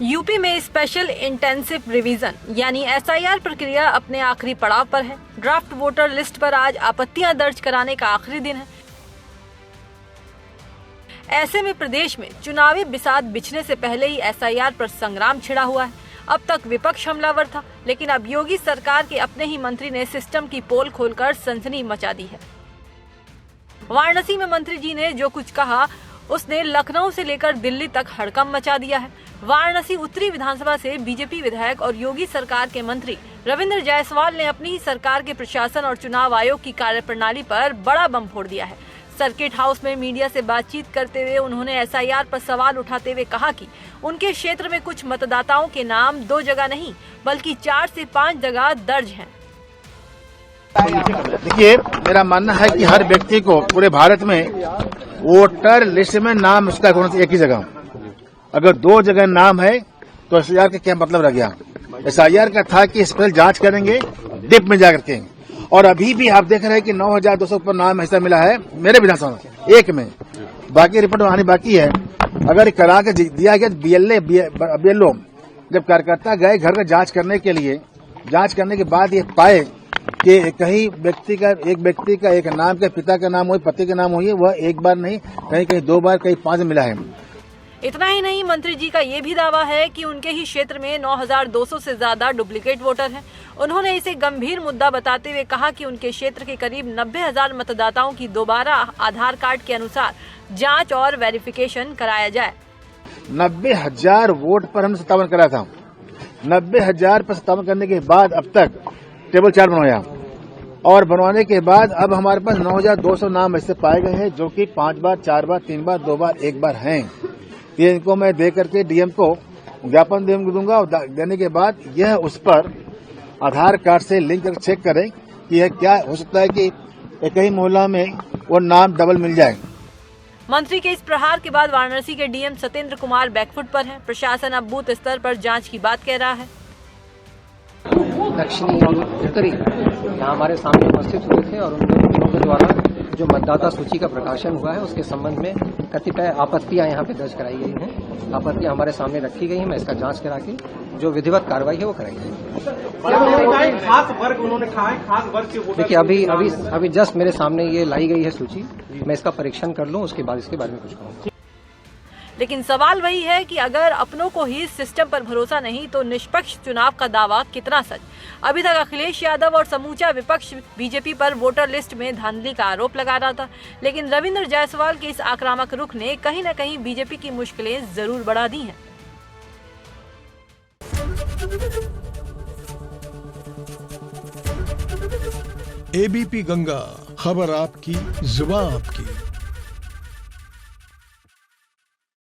UP में special intensive revision यानी SIR प्रक्रिया अपने आखिरी पड़ाव पर है। ड्राफ्ट वोटर लिस्ट पर आज आपत्तियां दर्ज कराने का आखिरी दिन है। ऐसे में प्रदेश में चुनावी बिसात बिछने से पहले ही एसआईआर पर संग्राम छिड़ा हुआ है। अब तक विपक्ष हमलावर था, लेकिन अब योगी सरकार के अपने ही मंत्री ने सिस्टम की पोल खोलकर सनसनी मचा दी है। वाराणसी में मंत्री जी ने जो कुछ कहा उसने लखनऊ से लेकर दिल्ली तक हड़कंप मचा दिया है। वाराणसी उत्तरी विधानसभा से बीजेपी विधायक और योगी सरकार के मंत्री रविंद्र जायसवाल ने अपनी ही सरकार के प्रशासन और चुनाव आयोग की कार्यप्रणाली पर बड़ा बम फोड़ दिया है। सर्किट हाउस में मीडिया से बातचीत करते हुए उन्होंने एसआईआर पर सवाल उठाते हुए कहा कि उनके क्षेत्र में कुछ मतदाताओं के नाम 2 जगह नहीं बल्कि 4 से 5 जगह दर्ज हैं। देखिए, मेरा मानना है कि हर व्यक्ति को पूरे भारत में वोटर लिस्ट में नाम उसका होना चाहिए एक ही जगह। अगर 2 जगह नाम है तो एसआईआर का क्या मतलब रह गया? एसआईआर का था कि स्पेशल जांच करेंगे डिप में जाकर के, और अभी भी आप देख रहे हैं कि 9,200 पर नाम ऐसा मिला है मेरे विधानसभा एक में, बाकी रिपोर्ट आनी बाकी है। अगर करा के दिया गया बीएलओ जब कार्यकर्ता गए घर का जांच करने के लिए, जांच करने के बाद ये पाए कि कहीं एक व्यक्ति का एक नाम के पिता का नाम हो, पति का नाम हो, वह एक बार नहीं कहीं 2 बार कहीं 5 मिला है। इतना ही नहीं, मंत्री जी का ये भी दावा है कि उनके ही क्षेत्र में 9,200 से ज्यादा डुप्लीकेट वोटर हैं। उन्होंने इसे गंभीर मुद्दा बताते हुए कहा कि उनके क्षेत्र के करीब 90,000 मतदाताओं की दोबारा आधार कार्ड के अनुसार जांच और वेरिफिकेशन कराया जाए। 90,000 वोट पर हमने सत्यापन करा था। 90,000 पर सत्यापन करने के बाद अब तक टेबल चार्ट बनवाया, और बनवाने के बाद अब हमारे पास 9,200 नाम ऐसे पाए गए हैं जो कि 5 बार, 4 बार, 3 बार, 2 बार, 1 बार हैं। ये इनको मैं दे करके डीएम को ज्ञापन दूंगा, और देने के बाद यह उस पर आधार कार्ड से लिंक करके चेक करें कि यह क्या हो सकता है कि एक ही मोहल्ला में वो नाम डबल मिल जाए। मंत्री के इस प्रहार के बाद वाराणसी के डीएम सत्येंद्र कुमार बैकफुट पर हैं। प्रशासन अब बूथ स्तर पर जांच की बात कह रहा है। दक्षिणी और उत्तरी यहाँ हमारे सामने उपस्थित हुए थे, और उन लोगों द्वारा जो मतदाता सूची का प्रकाशन हुआ है उसके संबंध में कतिपय आपत्तियां यहाँ पे दर्ज कराई गई हैं। आपत्तियां हमारे सामने रखी गई हैं। मैं इसका जांच करा के जो विधिवत कार्रवाई है वो कराई जाएगी। खास वर्ग उन्होंने कहा है, खास वर्ग के वोटर। देखिए, अभी जस्ट मेरे सामने ये लाई गई है सूची। मैं इसका परीक्षण कर लूं, उसके बाद इसके बारे में कुछ कहूँगा। लेकिन सवाल वही है कि अगर अपनों को ही सिस्टम पर भरोसा नहीं तो निष्पक्ष चुनाव का दावा कितना सच? अभी तक अखिलेश यादव और समूचा विपक्ष बीजेपी पर वोटर लिस्ट में धांधली का आरोप लगा रहा था, लेकिन रविंद्र जायसवाल के इस आक्रामक रुख ने कहीं न कहीं बीजेपी की मुश्किलें जरूर बढ़ा दी हैं। एबीपी गंगा, खबर आपकी, जुबान आपकी।